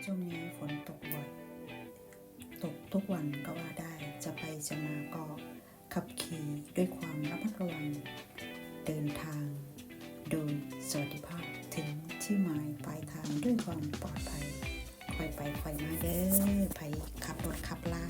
ช่วงนี้ฝนตกบ่อยตกทุกวันก็ว่าได้จะไปจะมาก็ขับขี่ด้วยความระมัดระวังเดินทางโดยสวัสดิภาพถึงที่หมายปลายทางด้วยความปลอดภัยค่อยไปค่อยมาเด้อไปขับรถขับลา